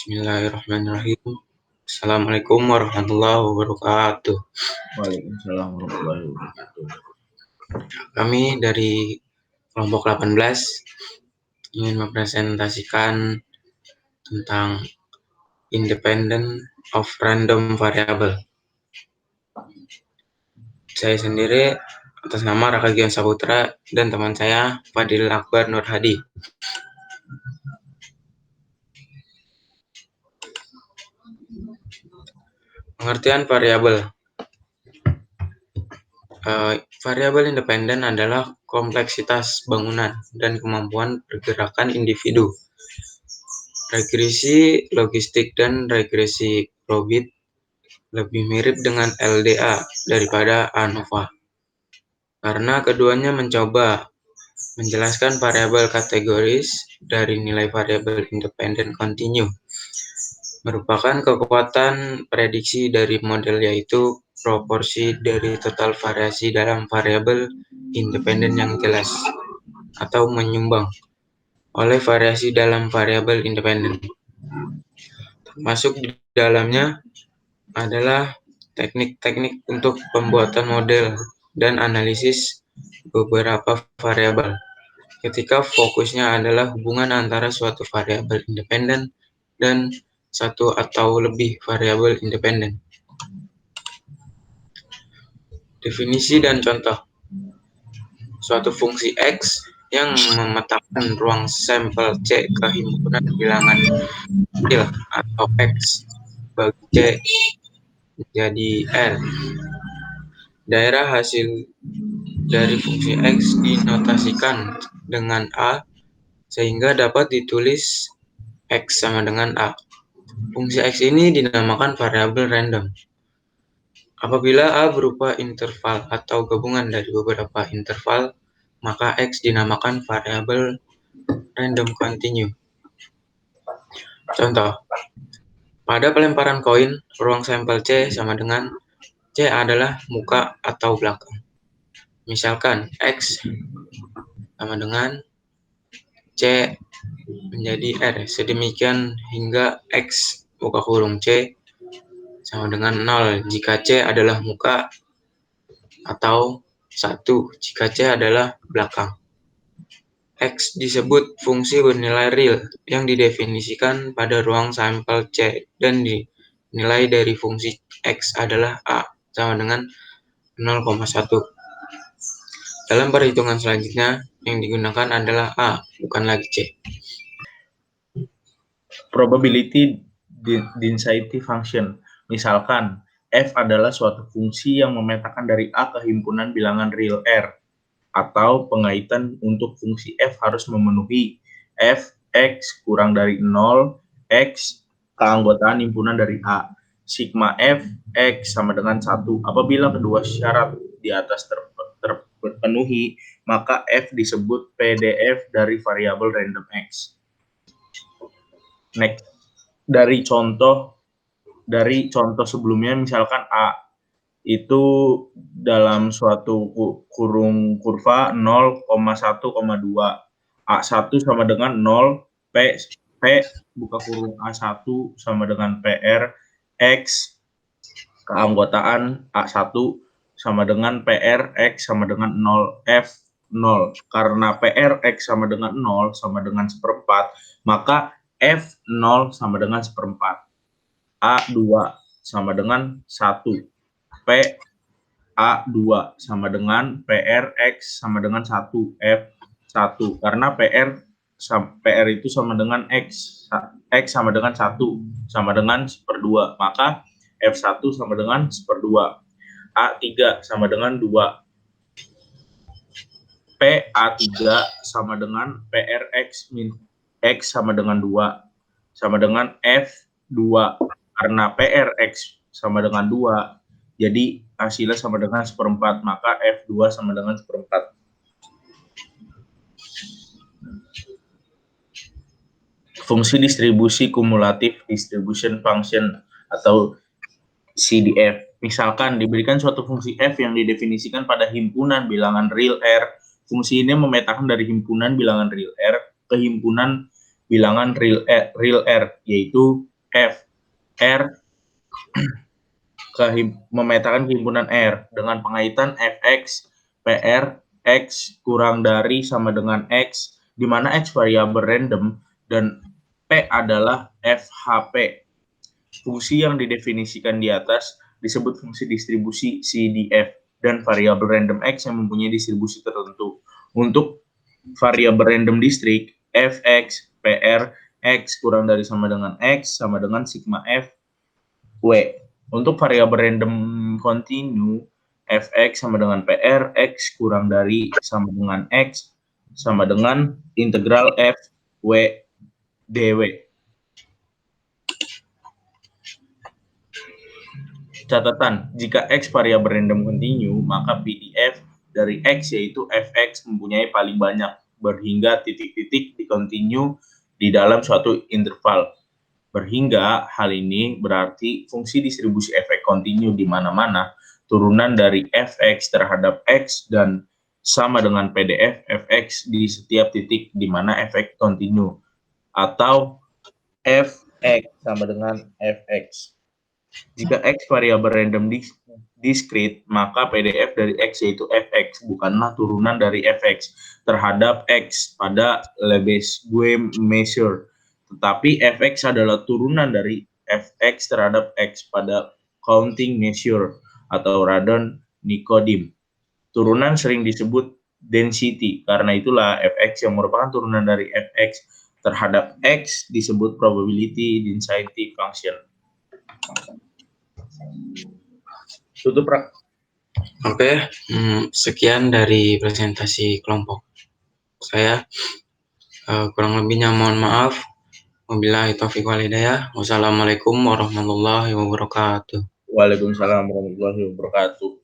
Bismillahirrahmanirrahim. Assalamualaikum warahmatullahi wabarakatuh. Waalaikumsalam warahmatullahi wabarakatuh. Kami dari kelompok 18 ingin mempresentasikan tentang independent of random variable. Saya sendiri atas nama Raka Gian Saputra dan teman saya Fadil Akbar Nur Hadi. Pengertian variabel. Variabel independen adalah kompleksitas bangunan dan kemampuan pergerakan individu. Regresi logistik dan regresi probit lebih mirip dengan LDA daripada ANOVA, karena keduanya mencoba menjelaskan variabel kategoris dari nilai variabel independen kontinu. Merupakan kekuatan prediksi dari model, yaitu proporsi dari total variasi dalam variabel independen yang jelas atau menyumbang oleh variasi dalam variabel independen. Termasuk di dalamnya adalah teknik-teknik untuk pembuatan model dan analisis beberapa variabel, ketika fokusnya adalah hubungan antara suatu variabel independen dan satu atau lebih variabel independen. Definisi dan contoh. Suatu fungsi X yang memetakan ruang sampel C ke himpunan bilangan real atau X bagi C menjadi R. Daerah hasil dari fungsi X dinotasikan dengan A sehingga dapat ditulis X sama dengan A. Fungsi X ini dinamakan variabel random. Apabila A berupa interval atau gabungan dari beberapa interval, maka X dinamakan variabel random continue. Contoh, pada pelemparan koin, ruang sampel C sama dengan C adalah muka atau belakang. Misalkan X sama dengan C menjadi R, sedemikian hingga X buka kurung C sama dengan 0 jika C adalah muka atau 1 jika C adalah belakang. X disebut fungsi bernilai real yang didefinisikan pada ruang sampel C dan nilai dari fungsi X adalah A sama dengan 0,1. Dalam perhitungan selanjutnya, yang digunakan adalah A, bukan lagi C. Probability density function. Misalkan, F adalah suatu fungsi yang memetakan dari A ke himpunan bilangan real R, atau pengaitan untuk fungsi F harus memenuhi F X kurang dari 0, X keanggotaan himpunan dari A. Sigma F X sama dengan 1. Apabila kedua syarat di atas terpenuhi, maka F disebut PDF dari variabel random X. Next, dari contoh sebelumnya, misalkan A itu dalam suatu kurung kurva 0,1,2, A1 sama dengan 0, P buka kurung A1 sama dengan PR, X keanggotaan A1 sama dengan PR, X sama dengan 0, F 0. Karena PR, X sama dengan 0 sama dengan seperempat, maka F 0 sama dengan seperempat. A2 sama dengan 1. P A2 sama dengan PR X sama dengan 1, F1. Karena PR itu sama dengan X sama dengan 1, sama dengan 1/2. Maka F1 sama dengan 1/2. A3 sama dengan 2. PA3 sama dengan PRX min X sama dengan 2, sama dengan F2. Karena PRX sama dengan 2, jadi hasilnya sama dengan 1/4, maka F2 sama dengan 1/4. Fungsi distribusi kumulatif distribution function atau CDF. Misalkan diberikan suatu fungsi F yang didefinisikan pada himpunan bilangan real R. Fungsi ini memetakan dari himpunan bilangan real R ke himpunan bilangan real R, yaitu F. R memetakan kehimpunan R dengan pengaitan Fx PR X kurang dari sama dengan X, di mana X variabel random dan P adalah FHP. Fungsi yang didefinisikan di atas disebut fungsi distribusi CDF dan variabel random X yang mempunyai distribusi tertentu. Untuk variabel random district, Fx PR X kurang dari sama dengan X sama dengan sigma F W. Untuk variabel random continue, Fx sama dengan PR X kurang dari sama dengan X sama dengan integral F W dw. Catatan, jika X variabel random continue, maka PDF dari X yaitu Fx mempunyai paling banyak berhingga titik-titik di continue di dalam suatu interval. Berhingga, hal ini berarti fungsi distribusi efek kontinu di mana-mana turunan dari Fx terhadap X dan sama dengan PDF Fx di setiap titik di mana efek kontinu, atau Fx sama dengan Fx. Jika X variabel random discrete, maka PDF dari X yaitu Fx bukanlah turunan dari Fx terhadap X pada Lebesgue measure, tetapi Fx adalah turunan dari Fx terhadap X pada counting measure atau Radon-Nikodym. Turunan sering disebut density, karena itulah Fx yang merupakan turunan dari Fx terhadap X disebut probability density function. Tutup, Rak. Oke, sekian dari presentasi kelompok saya. Kurang lebihnya mohon maaf. Wabillahi taufiq wal hidayah. Wassalamualaikum warahmatullahi wabarakatuh. Waalaikumsalam warahmatullahi wabarakatuh.